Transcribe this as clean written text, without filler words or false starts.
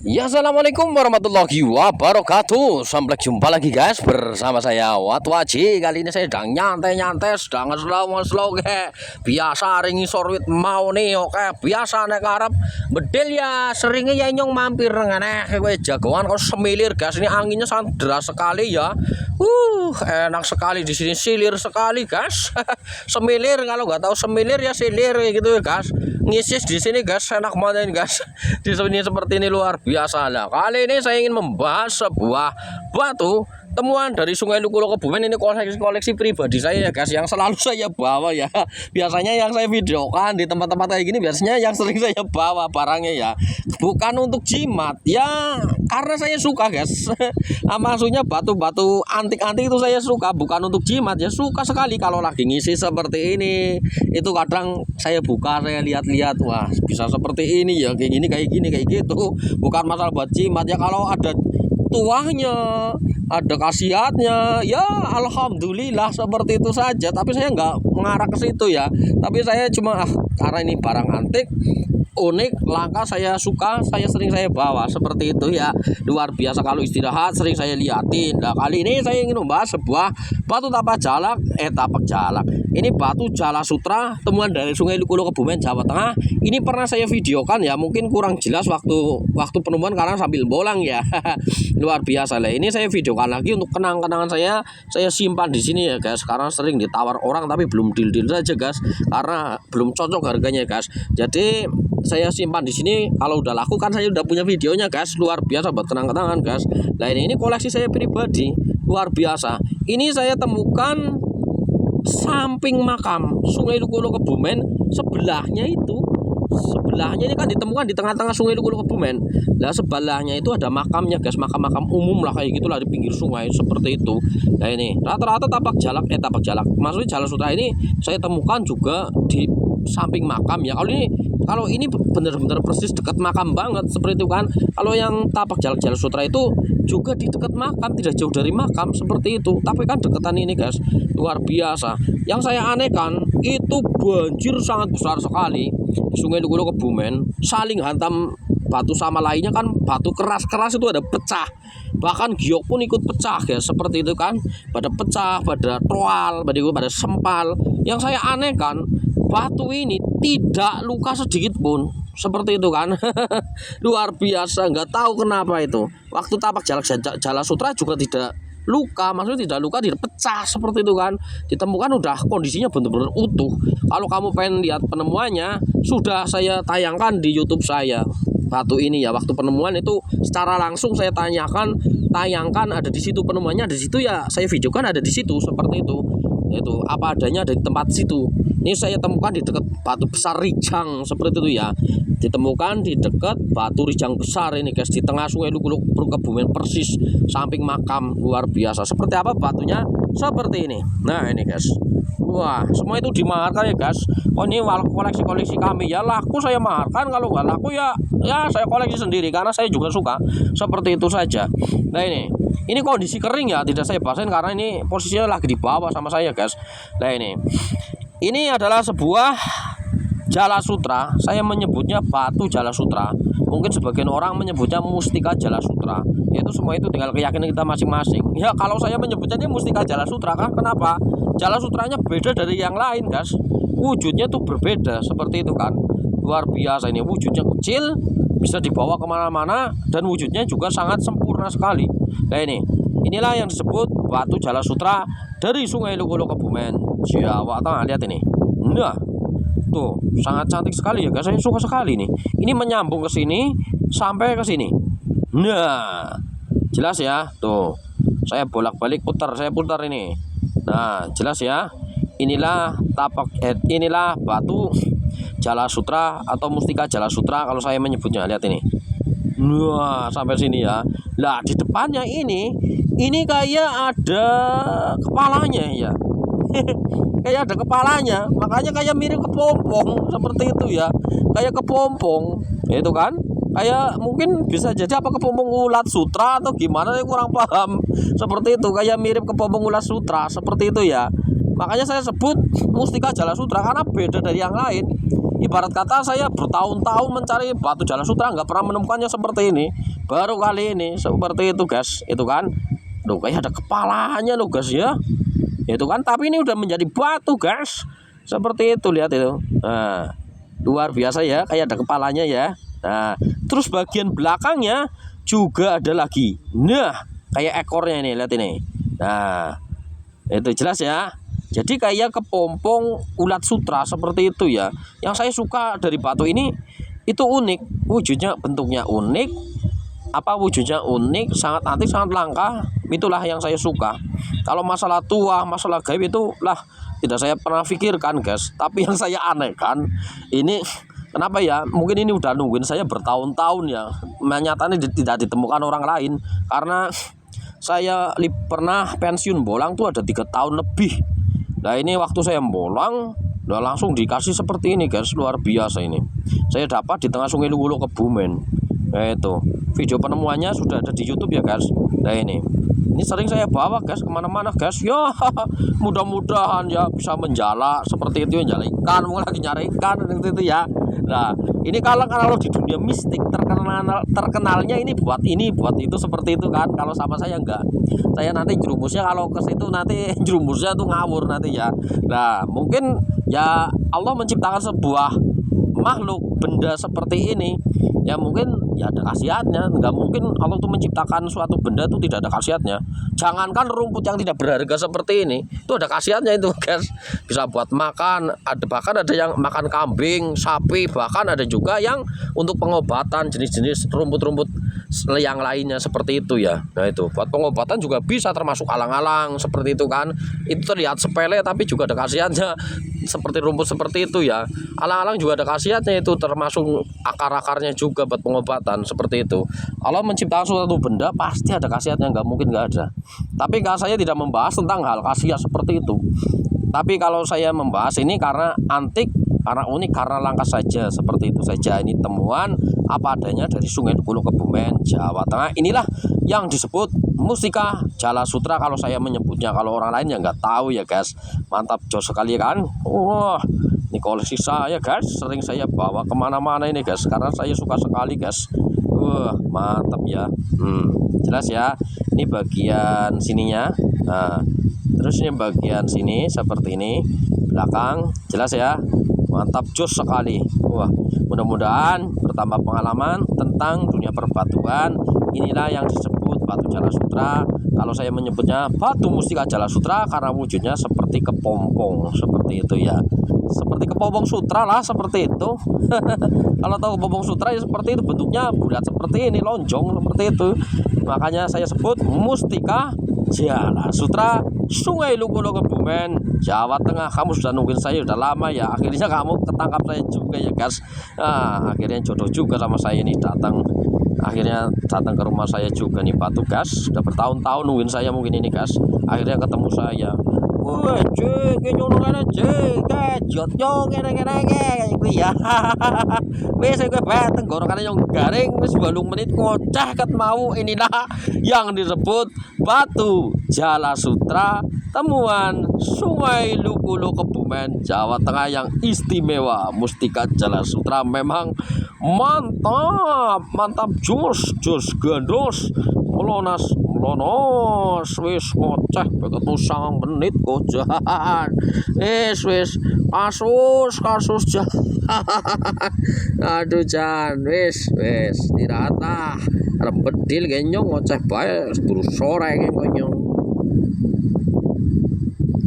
Ya, assalamualaikum warahmatullahi wabarakatuh. Sampai jumpa lagi guys bersama saya Watwaji. Kali ini saya sedang nyantai-nyantai, sedang slow kayak biasa ringi sorwit mau nih. Oke, biasa nek arep bedel ya seringnya ya nyong mampir ngene kayak jagoan kok semilir guys. Ini anginnya sangat deras sekali ya. Enak sekali di sini, silir sekali guys. Semilir, kalau nggak tahu semilir ya silir gitu ya guys. Ngisis di sini guys, enak banget ini guys. Di sini seperti ini luar biasa lah. Kali ini saya ingin membahas sebuah batu temuan dari Sungai Lukulo Kebumen. Ini koleksi pribadi saya ya guys, yang selalu saya bawa ya. Biasanya yang saya videokan di tempat-tempat kayak gini biasanya yang sering saya bawa barangnya ya. Bukan untuk jimat ya, karena saya suka guys. Maksudnya batu-batu antik-antik itu saya suka, bukan untuk jimat ya. Suka sekali kalau lagi ngisi seperti ini. Itu kadang saya buka, saya lihat-lihat, wah bisa seperti ini ya, kayak gini kayak gitu. Bukan masalah buat jimat ya, kalau ada tuahnya, ada khasiatnya ya alhamdulillah seperti itu saja. Tapi saya nggak mengarah ke situ ya, tapi saya cuma karena ini barang antik, unik, langka, saya suka, sering saya bawa seperti itu ya. Luar biasa, kalau istirahat sering saya liatin. Nah, kali ini saya ingin membahas sebuah batu tapak jalak. Ini batu Jala Sutra, temuan dari Sungai Lukulo Kebumen, Jawa Tengah. Ini pernah saya videokan ya, mungkin kurang jelas waktu penemuan karena sambil bolang ya. Luar biasa lah. Ini saya videokan lagi untuk kenang-kenangan saya simpan di sini ya guys. Karena sering ditawar orang tapi belum deal saja guys, karena belum cocok harganya guys. Jadi saya simpan di sini, kalau udah laku kan saya udah punya videonya guys. Luar biasa buat kenang-kenangan guys. Nah, ini koleksi saya pribadi, luar biasa. Ini saya temukan samping makam Sungai Lukulo Kebumen. Sebelahnya ini kan ditemukan di tengah-tengah Sungai Lukulo Kebumen. Nah, sebelahnya itu ada makamnya guys, makam-makam umum lah kayak gitulah di pinggir sungai seperti itu. Nah, ini rata-rata tapak jalak, maksudnya Jala Sutra ini saya temukan juga di samping makam ya. Kalau ini benar-benar persis dekat makam banget seperti itu kan. Kalau yang tapak jalak Jala Sutra itu juga di dekat makam, tidak jauh dari makam seperti itu. Tapi kan deketan ini guys, luar biasa. Yang saya anehkan itu banjir sangat besar sekali di Sungai Lukulo Kebumen, saling hantam batu sama lainnya kan. Batu keras itu ada pecah, bahkan giok pun ikut pecah guys, seperti itu kan. Pada pecah, pada toal, pada sempal. Yang saya anehkan, batu ini tidak luka sedikit pun, seperti itu kan. Luar biasa, nggak tahu kenapa itu. Waktu tapak Jala Sutra juga tidak luka, maksudnya tidak luka, tidak pecah seperti itu kan. Ditemukan udah kondisinya benar-benar utuh. Kalau kamu pengen lihat penemuannya, sudah saya tayangkan di YouTube saya batu ini ya. Waktu penemuan itu secara langsung saya tayangkan ada di situ penemuannya, ada di situ ya, saya videokan ada di situ seperti itu. Itu apa adanya ada di tempat situ. Ini saya temukan di dekat batu besar Rijang seperti itu ya. Ditemukan di dekat batu Rijang besar ini guys, di tengah Sungai Lukulo Kebumen, persis samping makam. Luar biasa. Seperti apa batunya? Seperti ini. Nah, ini guys. Wah, semua itu dimaharkan ya guys. Oh, ini koleksi kami ya. Laku saya maharkan, kalau nggak laku ya saya koleksi sendiri karena saya juga suka. Seperti itu saja. Nah, ini kondisi kering ya, tidak saya bahasin karena ini posisinya lagi di bawah sama saya guys. Nah, ini adalah sebuah Jala Sutra. Saya menyebutnya batu Jala Sutra. Mungkin sebagian orang menyebutnya mustika Jala Sutra. Yaitu semua itu tinggal keyakinan kita masing-masing. Ya, kalau saya menyebutnya ini mustika Jala Sutra kan, kenapa? Jala Sutranya beda dari yang lain guys. Wujudnya tuh berbeda seperti itu kan. Luar biasa, ini wujudnya kecil, bisa dibawa kemana-mana, dan wujudnya juga sangat sempurna sekali. Nah, inilah yang disebut batu Jala Sutra dari Sungai Lukulo Kebumen, Jawa Tengah. Lihat ini. Nah, tuh sangat cantik sekali ya guys, saya suka sekali nih. Ini menyambung ke sini sampai ke sini. Nah, jelas ya. Tuh, saya bolak-balik saya putar ini. Nah, jelas ya. Inilah batu Jala Sutra atau mustika Jala Sutra kalau saya menyebutnya. Lihat ini. Wah, sampai sini ya. Lah, di depannya ini kayak ada kepalanya ya. Kayak ada kepalanya, makanya kayak mirip kepompong seperti itu ya. Kayak kepompong, itu kan. Kayak mungkin bisa jadi apa kepompong ulat sutra atau gimana, saya kurang paham. Seperti itu, kayak mirip kepompong ulat sutra seperti itu ya. Makanya saya sebut mustika Jala Sutra karena beda dari yang lain. Ibarat kata saya bertahun-tahun mencari batu Jala Sutra nggak pernah menemukannya seperti ini. Baru kali ini seperti itu guys, itu kan. Loh kayak ada kepalanya loh guys ya. Itu kan, tapi ini udah menjadi batu guys. Seperti itu, lihat itu. Nah, luar biasa ya, kayak ada kepalanya ya. Nah, terus bagian belakangnya juga ada lagi. Nah, kayak ekornya ini, lihat ini. Nah, itu jelas ya. Jadi kayak kepompong ulat sutra seperti itu ya. Yang saya suka dari batu ini itu unik, wujudnya bentuknya unik, wujudnya unik, sangat antik, sangat langka. Itulah yang saya suka. Kalau masalah tua, masalah gaib itu lah tidak saya pernah pikirkan guys. Tapi yang saya anehkan ini kenapa ya? Mungkin ini udah nungguin saya bertahun-tahun ya. Nyatanya tidak ditemukan orang lain karena saya pernah pensiun bolang tuh ada 3 tahun lebih. Nah ini waktu saya bolang, udah langsung dikasih seperti ini guys, luar biasa ini. Saya dapat di tengah Sungai Luwuluh Kebumen. Nah itu video penemuannya sudah ada di YouTube ya guys. Nah ini sering saya bawa guys kemana-mana guys. Ya mudah-mudahan ya bisa menjala seperti itu, menjala ikan, mungkin lagi nyari ikan itu ya. Nah ini kalau di dunia mistik terkenalnya ini buat itu seperti itu kan. Kalau sama saya enggak, saya nanti jerumusnya kalau ke situ nanti jerumusnya tuh ngawur nanti ya. Nah mungkin ya Allah menciptakan sebuah makhluk benda seperti ini ya, mungkin ya ada khasiatnya. Nggak mungkin Allah tuh menciptakan suatu benda itu tidak ada khasiatnya. Jangankan rumput yang tidak berharga seperti ini, itu ada khasiatnya itu guys. Bisa buat makan, bahkan ada yang makan kambing, sapi, bahkan ada juga yang untuk pengobatan, jenis-jenis rumput-rumput yang lainnya seperti itu ya. Nah itu buat pengobatan juga bisa, termasuk alang-alang seperti itu kan. Itu terlihat sepele tapi juga ada khasiatnya, seperti rumput seperti itu ya. Alang-alang juga ada khasiatnya, itu termasuk akar-akarnya juga buat pengobatan seperti itu. Allah menciptakan suatu benda pasti ada khasiatnya, nggak mungkin nggak ada. Tapi kalau saya tidak membahas tentang hal khasiat seperti itu. Tapi kalau saya membahas ini karena antik, karena unik, karena langka saja, seperti itu saja. Ini temuan apa adanya dari Sungai Luwuluh Kebumen, Jawa Tengah. Inilah yang disebut Mustika Jala Sutra kalau saya menyebutnya. Kalau orang lain ya nggak tahu ya guys. Mantap jos sekali kan. Wah, ini koleksi saya guys, sering saya bawa kemana-mana ini guys, karena saya suka sekali guys. Wah mantap ya. Jelas ya. Ini bagian sininya. Nah, terus ini bagian sini seperti ini, belakang, jelas ya. Mantap jos sekali. Wah, mudah-mudahan bertambah pengalaman tentang dunia perbatuan. Inilah yang disebut batu Jala Sutra. Kalau saya menyebutnya batu Mustika Jala Sutra karena wujudnya seperti kepompong seperti itu ya. Seperti kepompong sutra lah seperti itu. Kalau tahu kepompong sutra ya seperti itu, bentuknya bulat seperti ini, lonjong seperti itu. Makanya saya sebut Mustika Jala Sutra, Sungai Luwuluh Kebumen, Jawa Tengah. Kamu sudah nungguin saya udah lama ya. Akhirnya kamu ketangkap saya juga ya guys. Nah, akhirnya jodoh juga sama saya ini datang. Akhirnya datang ke rumah saya juga nih batu gas. Sudah bertahun-tahun nungguin saya mungkin ini guys. Akhirnya ketemu saya. Wah, cek nyolongan cek, jot jong ngene-ngene gitu ya. Wis kowe bae tenggorokan yang garing wis 8 menit ngoceh ket mau. Inilah yang disebut batu Jala Sutra, temuan Sungai Luwuluh Kebumen, Jawa Tengah yang istimewa. Mustika Jala Sutra memang mantap jos gandos melonas wis ngoceh begitu 9 menit kojahan wis kasus jahan. Aduh jan wis istirahat lah arep bedil genyong ngoceh bae buru sore konyong.